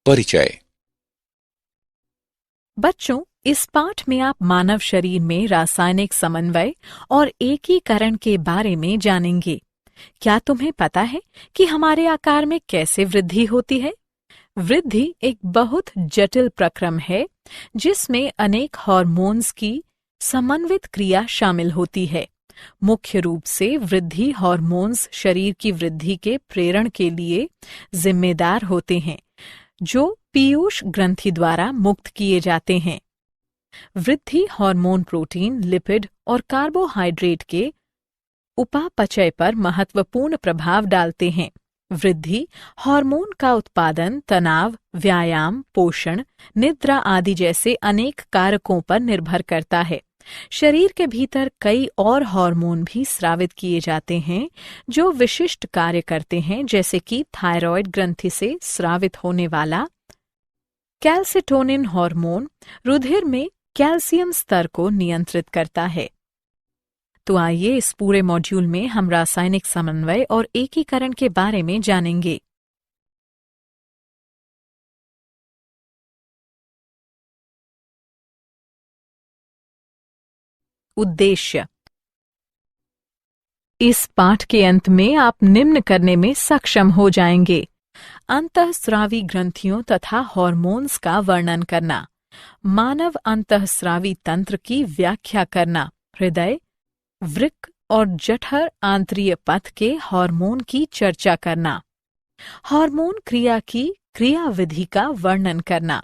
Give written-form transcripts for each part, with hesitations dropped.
परिचय। बच्चों, इस पाठ में आप मानव शरीर में रासायनिक समन्वय और एकीकरण के बारे में जानेंगे। क्या तुम्हें पता है कि हमारे आकार में कैसे वृद्धि होती है? वृद्धि एक बहुत जटिल प्रक्रम है जिसमें अनेक हार्मोन्स की समन्वित क्रिया शामिल होती है। मुख्य रूप से वृद्धि हार्मोन्स शरीर की वृद्धि के प्रेरण के लिए जिम्मेदार होते हैं, जो पीयूष ग्रंथि द्वारा मुक्त किए जाते हैं। वृद्धि हार्मोन प्रोटीन, लिपिड और कार्बोहाइड्रेट के उपापचय पर महत्वपूर्ण प्रभाव डालते हैं। वृद्धि हार्मोन का उत्पादन तनाव, व्यायाम, पोषण, निद्रा आदि जैसे अनेक कारकों पर निर्भर करता है। शरीर के भीतर कई और हार्मोन भी स्रावित किए जाते हैं जो विशिष्ट कार्य करते हैं, जैसे कि थायराइड ग्रंथि से स्रावित होने वाला कैल्सिटोनिन हार्मोन रुधिर में कैल्शियम स्तर को नियंत्रित करता है। तो आइए इस पूरे मॉड्यूल में हम रासायनिक समन्वय और एकीकरण के बारे में जानेंगे। उद्देश्य। इस पाठ के अंत में आप निम्न करने में सक्षम हो जाएंगे: अंतःस्रावी ग्रंथियों तथा हार्मोन्स का वर्णन करना, मानव अंतःस्रावी तंत्र की व्याख्या करना, हृदय, वृक्क और जठर आंतरीय पथ के हार्मोन की चर्चा करना, हार्मोन क्रिया की क्रियाविधि का वर्णन करना।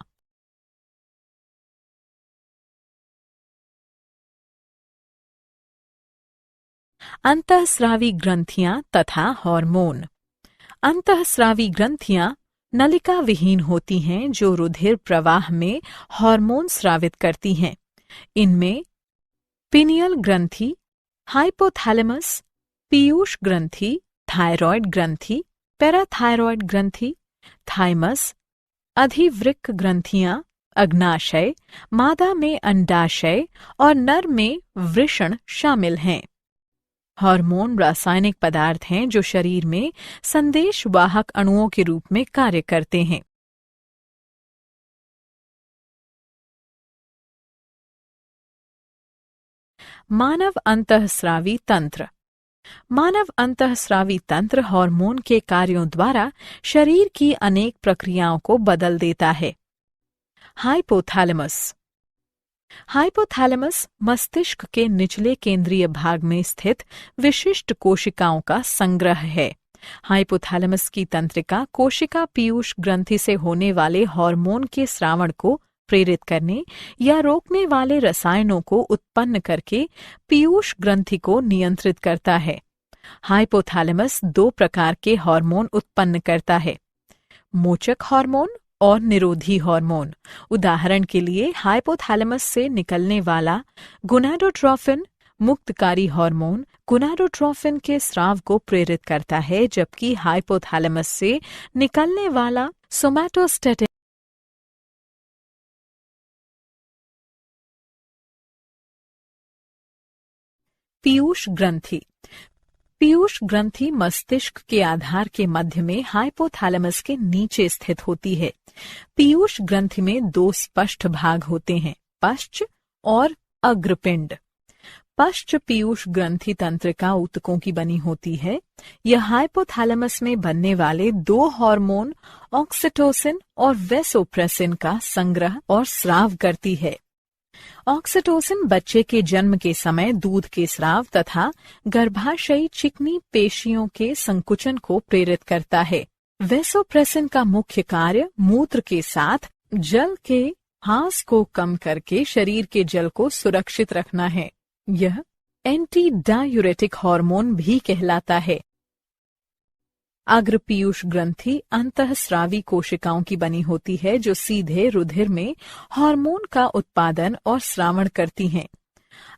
अंतःस्रावी ग्रंथियां तथा हार्मोन। अंतःस्रावी ग्रंथियां नलिका विहीन होती हैं जो रुधिर प्रवाह में हार्मोन स्रावित करती हैं। इनमें पिनियल ग्रंथि, हाइपोथैलेमस, पीयूष ग्रंथि, थायरॉयड ग्रंथि, पैराथायरॉयड ग्रंथि, थाइमस, अधिवृक्क ग्रंथियां, अग्नाशय, मादा में अंडाशय और नर में वृषण शामिल हैं। हार्मोन रासायनिक पदार्थ हैं जो शरीर में संदेशवाहक अणुओं के रूप में कार्य करते हैं। मानव अंतःस्रावी तंत्र। मानव अंतःस्रावी तंत्र हार्मोन के कार्यों द्वारा शरीर की अनेक प्रक्रियाओं को बदल देता है। हाइपोथैलेमस। हाइपोथैलेमस मस्तिष्क के निचले केंद्रीय भाग में स्थित विशिष्ट कोशिकाओं का संग्रह है। हाइपोथैलेमस की तंत्रिका कोशिका पीयूष ग्रंथि से होने वाले हार्मोन के स्रावण को प्रेरित करने या रोकने वाले रसायनों को उत्पन्न करके पीयूष ग्रंथि को नियंत्रित करता है। हाइपोथैलेमस दो प्रकार के हार्मोन उत्पन्न करता है: मोचक हार्मोन और निरोधी हार्मोन। उदाहरण के लिए हाइपोथैलेमस से निकलने वाला गोनाडोट्रोफिन मुक्तकारी हार्मोन गोनाडोट्रोफिन के स्राव को प्रेरित करता है, जबकि हाइपोथैलेमस से निकलने वाला सोमैटोस्टैटिन पीयूष ग्रंथि। पीयूष ग्रंथि मस्तिष्क के आधार के मध्य में हाइपोथैलेमस के नीचे स्थित होती है। पीयूष ग्रंथि में दो स्पष्ट भाग होते हैं: पश्च और अग्रपिंड। पश्च पीयूष ग्रंथि तंत्रिका ऊतकों की बनी होती है। यह हाइपोथैलेमस में बनने वाले दो हार्मोन ऑक्सीटोसिन और वेसोप्रेसिन का संग्रह और स्राव करती है। ऑक्सीटोसिन बच्चे के जन्म के समय दूध के स्राव तथा गर्भाशयी चिकनी पेशियों के संकुचन को प्रेरित करता है। वेसोप्रेसिन का मुख्य कार्य मूत्र के साथ जल के ह्रास को कम करके शरीर के जल को सुरक्षित रखना है। यह एंटी डायूरेटिक हार्मोन भी कहलाता है। अग्रपीयूष ग्रंथि अंतःस्रावी कोशिकाओं की बनी होती है जो सीधे रुधिर में हार्मोन का उत्पादन और स्रावण करती हैं।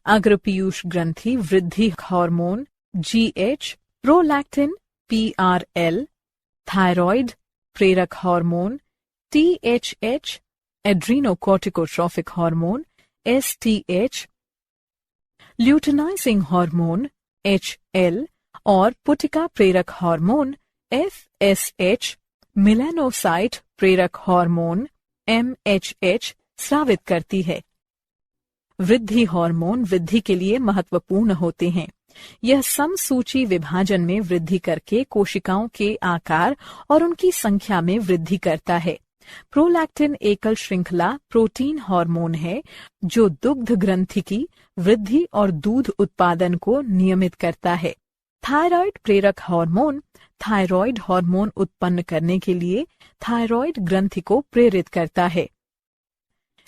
अग्रपीयूष ग्रंथि वृद्धि hormone GH, prolactin PRL, thyroid प्रेरक hormone THH, adrenocorticotrophic hormone STH, luteinizing hormone HL और पुटिका प्रेरक हार्मोन FSH मेलानोसाइट प्रेरक हार्मोन MHH स्रावित करती है। वृद्धि हार्मोन वृद्धि के लिए महत्वपूर्ण होते हैं। यह समसूची विभाजन में वृद्धि करके कोशिकाओं के आकार और उनकी संख्या में वृद्धि करता है। प्रोलैक्टिन एकल श्रृंखला प्रोटीन हार्मोन है जो दुग्ध ग्रंथि की वृद्धि और दूध उत्पादन को नियमित करता है। थायराइड प्रेरक हार्मोन थायराइड हार्मोन उत्पन्न करने के लिए थायराइड ग्रंथि को प्रेरित करता है।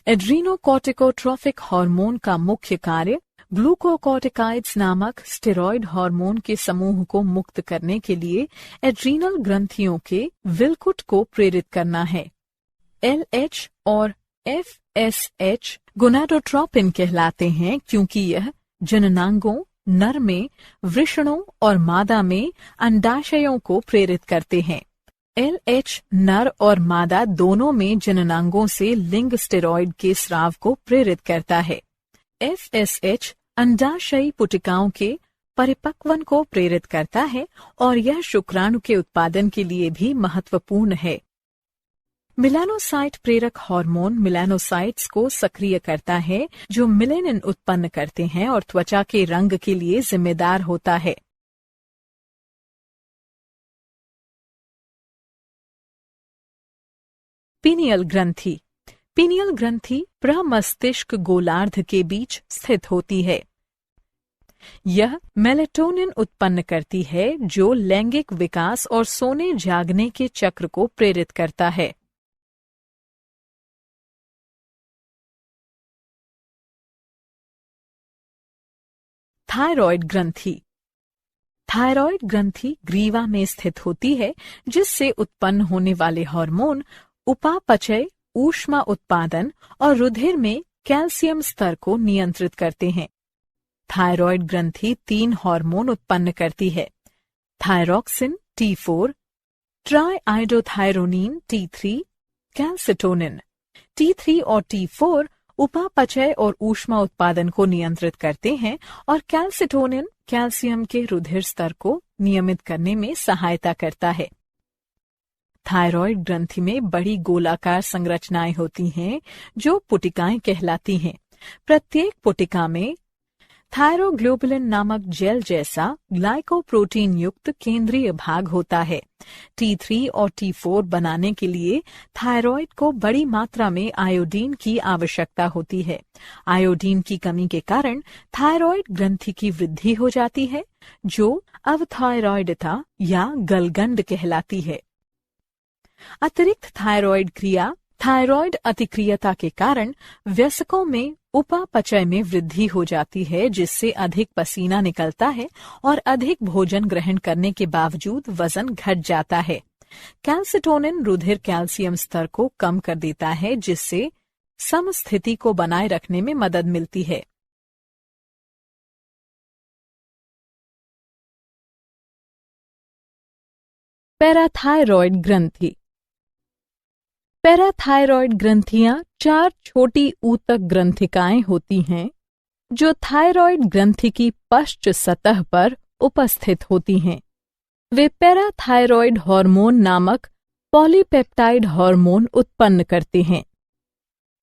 एड्रीनोकॉर्टिकोट्रोफिक हार्मोन का मुख्य कार्य ग्लूकोकॉर्टिकाइड्स नामक स्टेरॉयड हार्मोन के समूह को मुक्त करने के लिए एड्रीनल ग्रंथियों के विलकुट को प्रेरित करना है। LH और FSH गोनाडोट्रोपिन कहलाते हैं क्योंकि यह जननांगों, नर में वृषणों और मादा में अंडाशयों को प्रेरित करते हैं। LH नर और मादा दोनों में जननांगों से लिंग स्टेरॉयड के स्राव को प्रेरित करता है। FSH अंडाशयी पुटिकाओं के परिपक्वन को प्रेरित करता है और यह शुक्राणु के उत्पादन के लिए भी महत्वपूर्ण है। मेलानोसाइट प्रेरक हार्मोन मेलानोसाइट्स को सक्रिय करता है जो मेलेनिन उत्पन्न करते हैं और त्वचा के रंग के लिए जिम्मेदार होता है। पीनियल ग्रंथि। पीनियल ग्रंथि प्रमस्तिष्क गोलार्ध के बीच स्थित होती है। यह मेलेटोनिन उत्पन्न करती है जो लैंगिक विकास और सोने जागने के चक्र को प्रेरित करता है। थायराइड ग्रंथि। थायराइड ग्रंथि ग्रीवा में स्थित होती है जिससे उत्पन्न होने वाले हार्मोन उपापचय, ऊष्मा उत्पादन और रुधिर में कैल्शियम स्तर को नियंत्रित करते हैं। थायराइड ग्रंथि 3 हार्मोन उत्पन्न करती है। Thyroxine T4, ट्राइआइडोथायरोनिन T3, calcitonin. T3 और T4 उपापचय और ऊष्मा उत्पादन को नियंत्रित करते हैं और कैल्सिटोनिन कैल्शियम के रुधिर स्तर को नियमित करने में सहायता करता है। थायराइड ग्रंथि में बड़ी गोलाकार संरचनाएं होती हैं जो पुटिकाएं कहलाती हैं। प्रत्येक पुटिका में थायरोग्लोबुलिन नामक जेल जैसा ग्लाइकोप्रोटीन युक्त केंद्रीय भाग होता है। T3 और T4 बनाने के लिए थायराइड को बड़ी मात्रा में आयोडीन की आवश्यकता होती है। आयोडीन की कमी के कारण थायराइड ग्रंथि की वृद्धि हो जाती है जो अवथायरॉयडिता या गलगंड कहलाती है। अतिरिक्त थायराइड क्रिया थायराइड अतिक्रियता के कारण वयस्कों में उपापचय में वृद्धि हो जाती है जिससे अधिक पसीना निकलता है और अधिक भोजन ग्रहण करने के बावजूद वजन घट जाता है। कैल्सिटोनिन रुधिर कैल्शियम स्तर को कम कर देता है जिससे समस्थिति को बनाए रखने में मदद मिलती है। पैराथायरॉयड ग्रंथि। पैराथायरॉयड ग्रंथियां 4 छोटी ऊतक ग्रंथिकाएं होती हैं जो थायरॉयड ग्रंथि की पश्च सतह पर उपस्थित होती हैं। वे पैराथायरॉयड हार्मोन नामक पॉलीपेप्टाइड हार्मोन उत्पन्न करते हैं।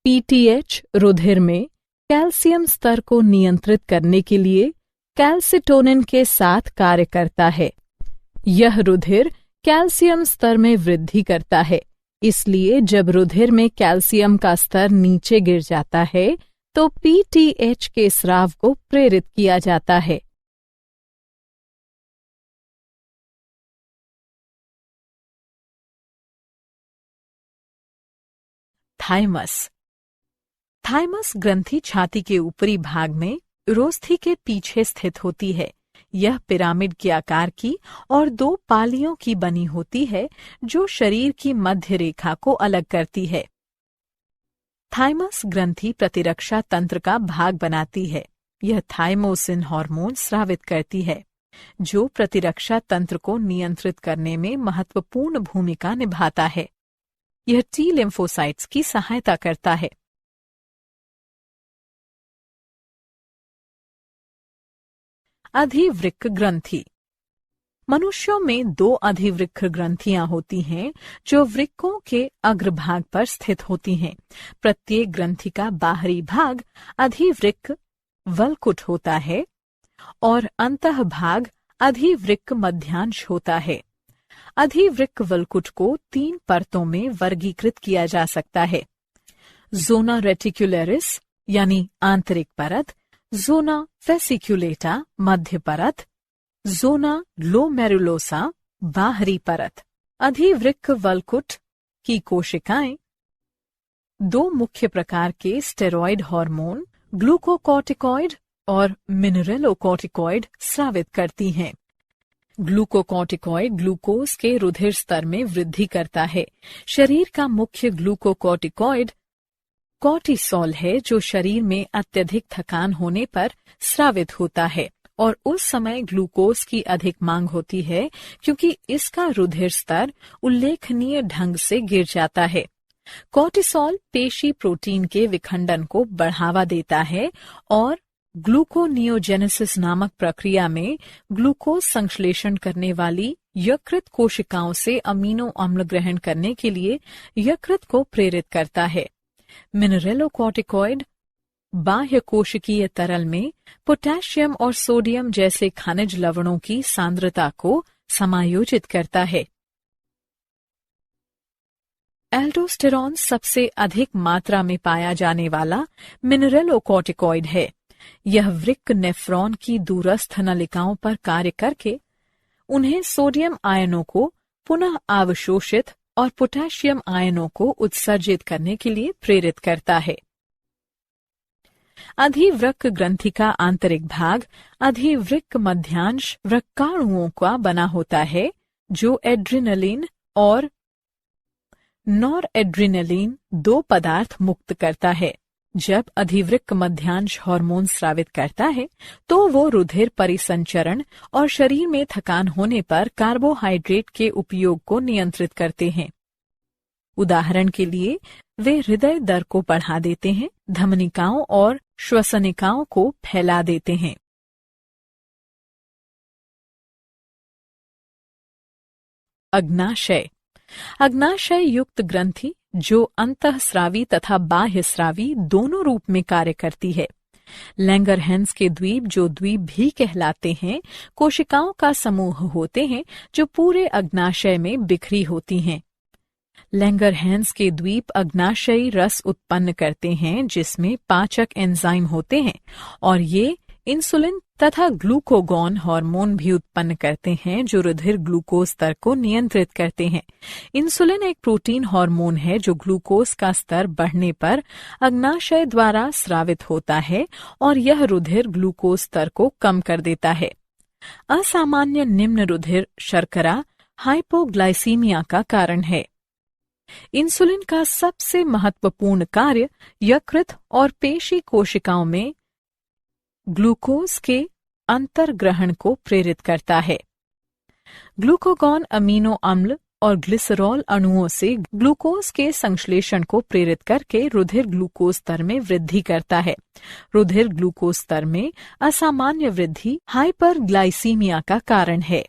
PTH रुधिर में कैल्शियम स्तर को नियंत्रित करने के लिए कैल्सिटोनिन के साथ कार्य करता है। यह रुधिर कैल्शियम स्तर में वृद्धि करता है, इसलिए जब रुधिर में कैल्शियम का स्तर नीचे गिर जाता है तो PTH के स्राव को प्रेरित किया जाता है। थाइमस। थाइमस ग्रंथि छाती के ऊपरी भाग में उरोस्थि के पीछे स्थित होती है। यह पिरामिड के आकार की और 2 पालियों की बनी होती है जो शरीर की मध्य रेखा को अलग करती है। थाइमस ग्रंथि प्रतिरक्षा तंत्र का भाग बनाती है। यह थाइमोसिन हार्मोन स्रावित करती है जो प्रतिरक्षा तंत्र को नियंत्रित करने में महत्वपूर्ण भूमिका निभाता है। यह T लिम्फोसाइट्स की सहायता करता है। अधिवृक्क ग्रंथि। मनुष्यों में 2 अधिवृक्क ग्रंथियां होती हैं जो वृक्कों के अग्रभाग पर स्थित होती हैं। प्रत्येक ग्रंथि का बाहरी भाग अधिवृक्क वल्कुट होता है और अंतः भाग अधिवृक्क मध्यांश होता है। अधिवृक्क वल्कुट को 3 परतों में वर्गीकृत किया जा सकता है। जोना रेटिकुलरिस यानी आंतरिक परत, जोना वेसिकुलेटा मध्य परत, जोना ग्लोमेरुलोसा बाहरी परत। अधिवृक्क वल्कुट की कोशिकाएं 2 मुख्य प्रकार के स्टेरॉयड हार्मोन ग्लूकोकॉर्टिकॉइड और मिनरेलोकॉर्टिकॉइड स्रावित करती हैं। ग्लूकोकॉर्टिकॉइड ग्लूकोज के रुधिर स्तर में वृद्धि करता है। शरीर का मुख्य ग्लूकोकॉर्टिकॉइड कॉर्टिसोल है जो शरीर में अत्यधिक थकान होने पर स्रावित होता है और उस समय ग्लूकोज की अधिक मांग होती है क्योंकि इसका रुधिर स्तर उल्लेखनीय ढंग से गिर जाता है। कॉर्टिसोल पेशी प्रोटीन के विखंडन को बढ़ावा देता है और ग्लूकोनियोजेनेसिस नामक प्रक्रिया में ग्लूकोज संश्लेषण करने वाली यकृत कोशिकाओं से अमीनो अम्ल ग्रहण करने के लिए यकृत को प्रेरित करता है। मिनरेलोकॉर्टिकॉइड बाह्य कोशिकीय तरल में पोटेशियम और सोडियम जैसे खनिज लवणों की सांद्रता को समायोजित करता है। एल्डोस्टेरॉन सबसे अधिक मात्रा में पाया जाने वाला मिनरेलोकॉर्टिकॉइड है। यह वृक्क नेफ्रॉन की दूरस्थ नलिकाओं पर कार्य करके उन्हें सोडियम आयनों को पुनः अवशोषित और पोटेशियम आयनों को उत्सर्जित करने के लिए प्रेरित करता है। अधिवृक्क ग्रंथि का आंतरिक भाग अधिवृक्क मध्यांश वृक्काणुओं का बना होता है जो एड्रिनलिन और नॉरएड्रिनलिन 2 पदार्थ मुक्त करता है। जब अधिवृक्क मध्यांश हार्मोन स्रावित करता है तो वो रुधिर परिसंचरण और शरीर में थकान होने पर कार्बोहाइड्रेट के उपयोग को नियंत्रित करते हैं। उदाहरण के लिए वे हृदय दर को बढ़ा देते हैं, धमनिकाओं और श्वसनिकाओं को फैला देते हैं। अग्नाशय अग्नाशय युक्त ग्रंथि जो अंतःस्रावी तथा बाह्यस्रावी दोनों रूप में कार्य करती है। लैंगरहैंस के द्वीप जो द्वीप भी कहलाते हैं कोशिकाओं का समूह होते हैं जो पूरे अग्नाशय में बिखरी होती हैं। लैंगरहैंस के द्वीप अग्नाशयी रस उत्पन्न करते हैं जिसमें पाचक एंजाइम होते हैं और ये इंसुलिन तथा ग्लूकोगॉन हार्मोन भी उत्पन्न करते हैं जो रुधिर ग्लूकोज स्तर को नियंत्रित करते हैं। इंसुलिन एक प्रोटीन हार्मोन है जो ग्लूकोज का स्तर बढ़ने पर अग्नाशय द्वारा स्रावित होता है और यह रुधिर ग्लूकोज स्तर को कम कर देता है। असामान्य निम्न रुधिर शर्करा हाइपोग्लाइसीमिया का कारण है। इंसुलिन का सबसे महत्वपूर्ण कार्य यकृत और पेशी कोशिकाओं में ग्लूकोज के अंतर्ग्रहण को प्रेरित करता है। ग्लूकोगॉन अमीनो अम्ल और ग्लिसरॉल अणुओं से ग्लूकोज के संश्लेषण को प्रेरित करके रुधिर ग्लूकोज स्तर में वृद्धि करता है। रुधिर ग्लूकोज स्तर में असामान्य वृद्धि हाइपरग्लाइसीमिया का कारण है।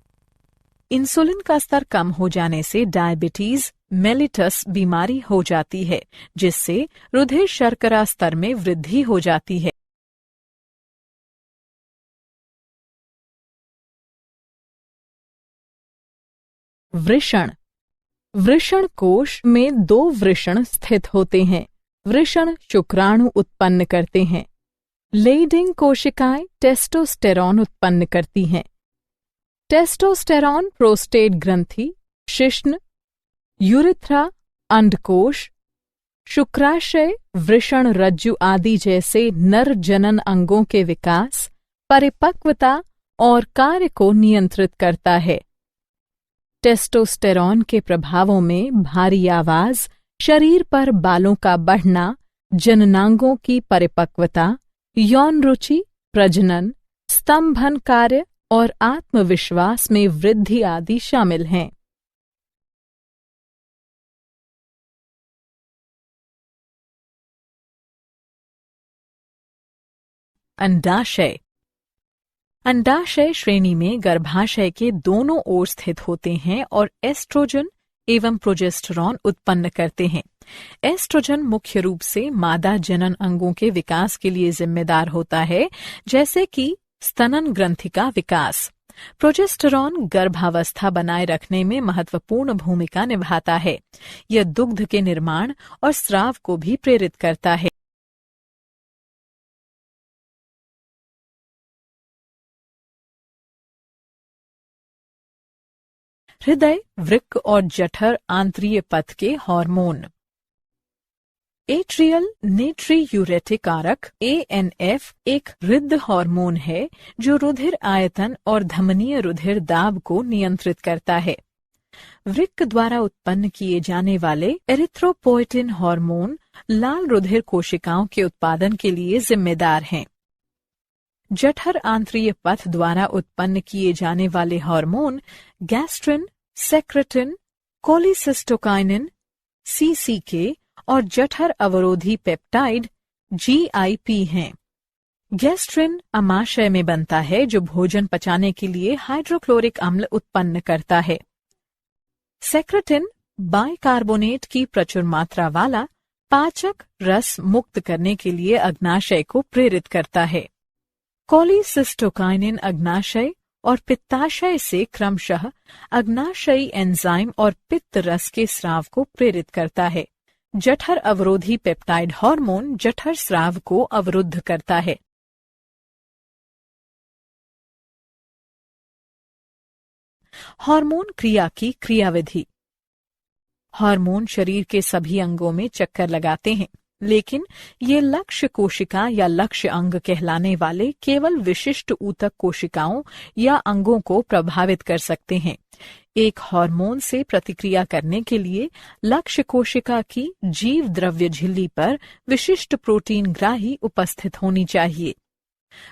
इंसुलिन का स्तर कम हो जाने से डायबिटीज मेलिटस बीमारी हो जाती है जिससे रुधिर शर्करा स्तर में वृद्धि हो जाती है। वृषण वृषण कोश में 2 वृषण स्थित होते हैं। वृषण शुक्राणु उत्पन्न करते हैं। लेइडिंग कोशिकाएं टेस्टोस्टेरॉन उत्पन्न करती हैं। टेस्टोस्टेरॉन प्रोस्टेट ग्रंथि, शिश्न, यूरिथ्रा, अंडकोश, शुक्राशय, वृषण रज्जु आदि जैसे नर जनन अंगों के विकास, परिपक्वता और कार्य को नियंत्रित करता है। टेस्टोस्टेरॉन के प्रभावों में भारी आवाज, शरीर पर बालों का बढ़ना, जननांगों की परिपक्वता, यौन रुचि, प्रजनन, स्तंभन कार्य और आत्मविश्वास में वृद्धि आदि शामिल हैं। अंडाशय अंडाशय श्रेणी में गर्भाशय के दोनों ओर स्थित होते हैं और एस्ट्रोजन एवं प्रोजेस्टेरॉन उत्पन्न करते हैं। एस्ट्रोजन मुख्य रूप से मादा जनन अंगों के विकास के लिए जिम्मेदार होता है, जैसे कि स्तनन ग्रंथि का विकास। प्रोजेस्टेरॉन गर्भावस्था बनाए रखने में महत्वपूर्ण भूमिका निभाता है। यह दुग्ध के निर्माण और स्राव को भी प्रेरित करता है। हृदय, वृक्क और जठर आंत्रीय पथ के हार्मोन। एट्रियल नेट्रियूरेटिक कारक ANF एक हृद हार्मोन है जो रुधिर आयतन और धमनीय रुधिर दाब को नियंत्रित करता है। वृक्क द्वारा उत्पन्न किए जाने वाले एरिथ्रोपोएटिन हार्मोन लाल रुधिर कोशिकाओं के उत्पादन के लिए जिम्मेदार हैं। जठर आंत्रीय पथ द्वारा उत्पन्न किए जाने वाले hormone gastrin, secretin, cholecystokinin, CCK और जठर अवरोधी पेप्टाइड GIP हैं। गैस्ट्रिन अमाशय में बनता है जो भोजन पचाने के लिए हाइड्रोक्लोरिक अम्ल उत्पन्न करता है। सेक्रेटिन बाइकार्बोनेट की प्रचुर मात्रा वाला पाचक रस मुक्त करने के लिए अग्नाशय को प्रेरित करता है। कोलिसिस्टोकाइनिन अग्नाशय और पित्ताशय से क्रमशः अग्नाशयी एंजाइम और पित्त रस के स्राव को प्रेरित करता है। जठर अवरोधी पेप्टाइड हार्मोन जठर स्राव को अवरुद्ध करता है। हार्मोन क्रिया की क्रियाविधि। हार्मोन शरीर के सभी अंगों में चक्कर लगाते हैं, लेकिन ये लक्ष्य कोशिका या लक्ष्य अंग कहलाने वाले केवल विशिष्ट ऊतक कोशिकाओं या अंगों को प्रभावित कर सकते हैं। एक हार्मोन से प्रतिक्रिया करने के लिए लक्ष्य कोशिका की जीव द्रव्य झिल्ली पर विशिष्ट प्रोटीन ग्राही उपस्थित होनी चाहिए।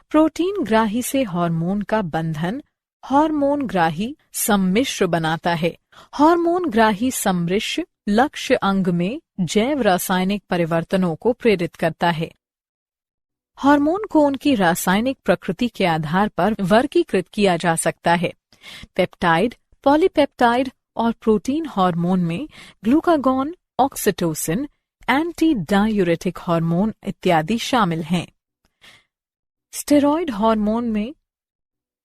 प्रोटीन ग्राही से हार्मोन का बंधन हार्मोन ग्राही सम्मिश्र बनाता है। हार्मोन ग्राही सम्मिश्र लक्ष्य अंग में जैव रासायनिक परिवर्तनों को प्रेरित करता है। हार्मोन को उनकी रासायनिक प्रकृति के आधार पर वर्गीकृत किया जा सकता है। पेप्टाइड, पॉलीपेप्टाइड और प्रोटीन हार्मोन में glucagon, oxytocin, anti diuretic hormone इत्यादि शामिल हैं। स्टेरॉयड हार्मोन में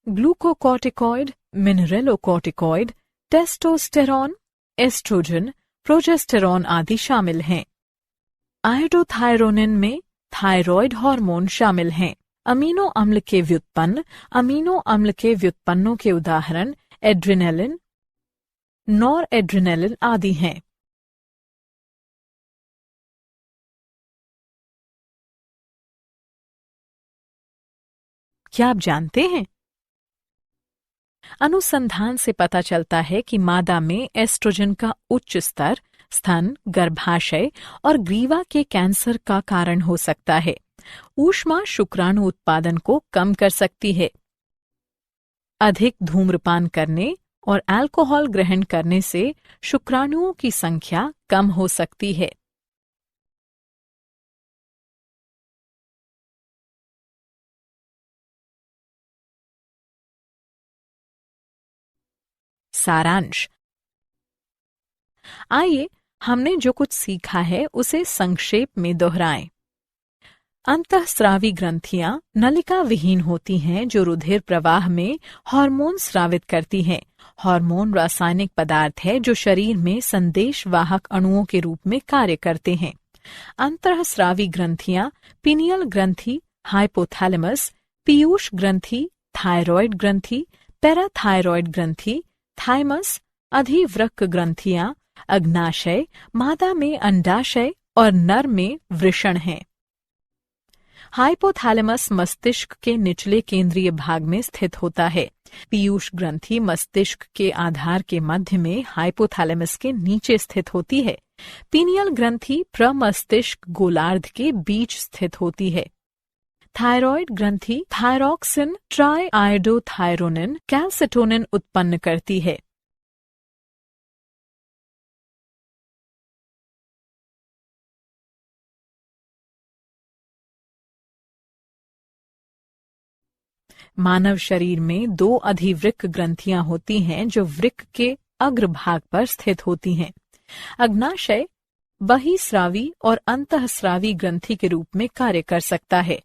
ग्लूकोकॉर्टिकॉइड, मिनरेलोकॉर्टिकॉइड, टेस्टोस्टेरॉन, एस्ट्रोजन, प्रोजेस्टेरॉन आदि शामिल हैं। आयोडोथायरोनिन में थायरॉयड हार्मोन शामिल हैं। अमीनो अम्ल के व्युत्पन्न। अमीनो अम्ल के व्युत्पन्नों के उदाहरण एड्रिनेलिन, नॉर एड्रिनेलिन आदि हैं। क्या आप जानते हैं? अनुसंधान से पता चलता है कि मादा में एस्ट्रोजन का उच्च स्तर स्तन, गर्भाशय और ग्रीवा के कैंसर का कारण हो सकता है। ऊष्मा शुक्राणु उत्पादन को कम कर सकती है। अधिक धूम्रपान करने और अल्कोहल ग्रहण करने से शुक्राणुओं की संख्या कम हो सकती है। सारांश। आइए हमने जो कुछ सीखा है उसे संक्षेप में दोहराएं। अंतःस्रावी ग्रंथियां नलिका विहीन होती हैं जो रुधिर प्रवाह में हार्मोन स्रावित करती हैं। हार्मोन रासायनिक पदार्थ है जो शरीर में संदेशवाहक अणुओं के रूप में कार्य करते हैं। अंतःस्रावी ग्रंथियां पिनियल ग्रंथि, हाइपोथैलेमस, पीयूष ग्रंथि, थायरॉयड ग्रंथि, पैराथायरॉयड ग्रंथि, थाइमस, अधिवृक्क ग्रंथियां, अग्नाशय, मादा में अंडाशय और नर में वृषण हैं। हाइपोथैलेमस मस्तिष्क के निचले केंद्रीय भाग में स्थित होता है। पीयूष ग्रंथि मस्तिष्क के आधार के मध्य में हाइपोथैलेमस के नीचे स्थित होती है। पीनियल ग्रंथि प्रमस्तिष्क गोलार्ध के बीच स्थित होती है। थायरॉयड ग्रंथि थायरॉक्सिन, ट्राई आयोडोथायरोनिन, कैल्सिटोनिन उत्पन्न करती है। मानव शरीर में 2 अधिवृक्क ग्रंथियां होती हैं जो वृक्क के अग्रभाग पर स्थित होती हैं। अग्नाशय बहिस्रावी और अंतःस्रावी ग्रंथि के रूप में कार्य कर सकता है।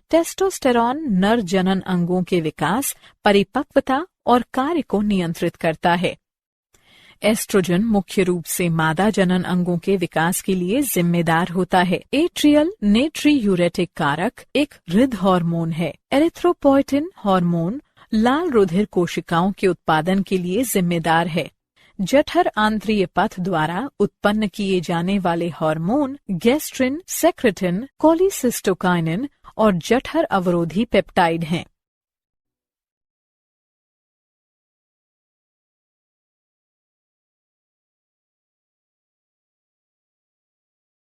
टेस्टोस्टेरॉन नर जनन अंगों के विकास, परिपक्वता और कार्य को नियंत्रित करता है। एस्ट्रोजन मुख्य रूप से मादा जनन अंगों के विकास के लिए जिम्मेदार होता है। एट्रियल नेट्रीयूरेटिक कारक एक हृद हार्मोन है। एरिथ्रोपोएटिन हार्मोन लाल रुधिर कोशिकाओं के उत्पादन के लिए जिम्मेदार है। जठर आंत्रीय पथ द्वारा उत्पन्न किए जाने वाले हार्मोन गैस्ट्रिन, सेक्रेटिन, कोलिसिस्टोकाइनिन और जठर अवरोधी पेप्टाइड हैं।